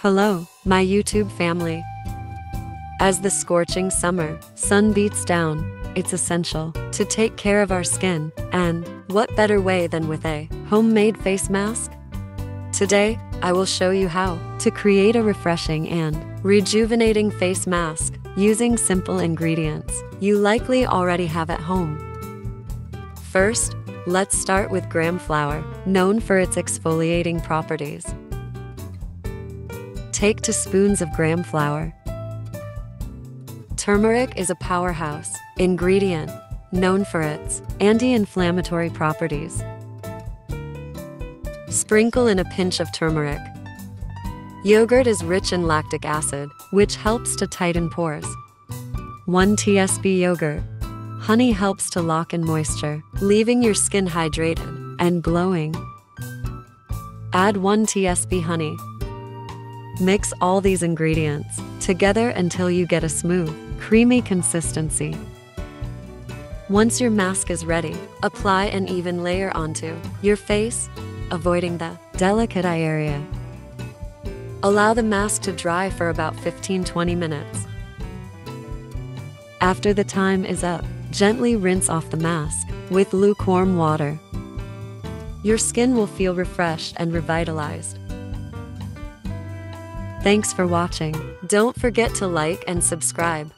Hello, my YouTube family. As the scorching summer sun beats down, it's essential to take care of our skin, and what better way than with a homemade face mask? Today, I will show you how to create a refreshing and rejuvenating face mask using simple ingredients you likely already have at home. First, let's start with gram flour, known for its exfoliating properties. Take 2 spoons of gram flour. Turmeric is a powerhouse ingredient known for its anti-inflammatory properties. Sprinkle in a pinch of turmeric. Yogurt is rich in lactic acid, which helps to tighten pores. 1 tsp yogurt. Honey helps to lock in moisture, leaving your skin hydrated and glowing. Add 1 tsp honey. Mix all these ingredients together until you get a smooth, creamy consistency. Once your mask is ready, apply an even layer onto your face, avoiding the delicate eye area. Allow the mask to dry for about 15-20 minutes. After the time is up, gently rinse off the mask with lukewarm water. Your skin will feel refreshed and revitalized. Thanks for watching. Don't forget to like and subscribe.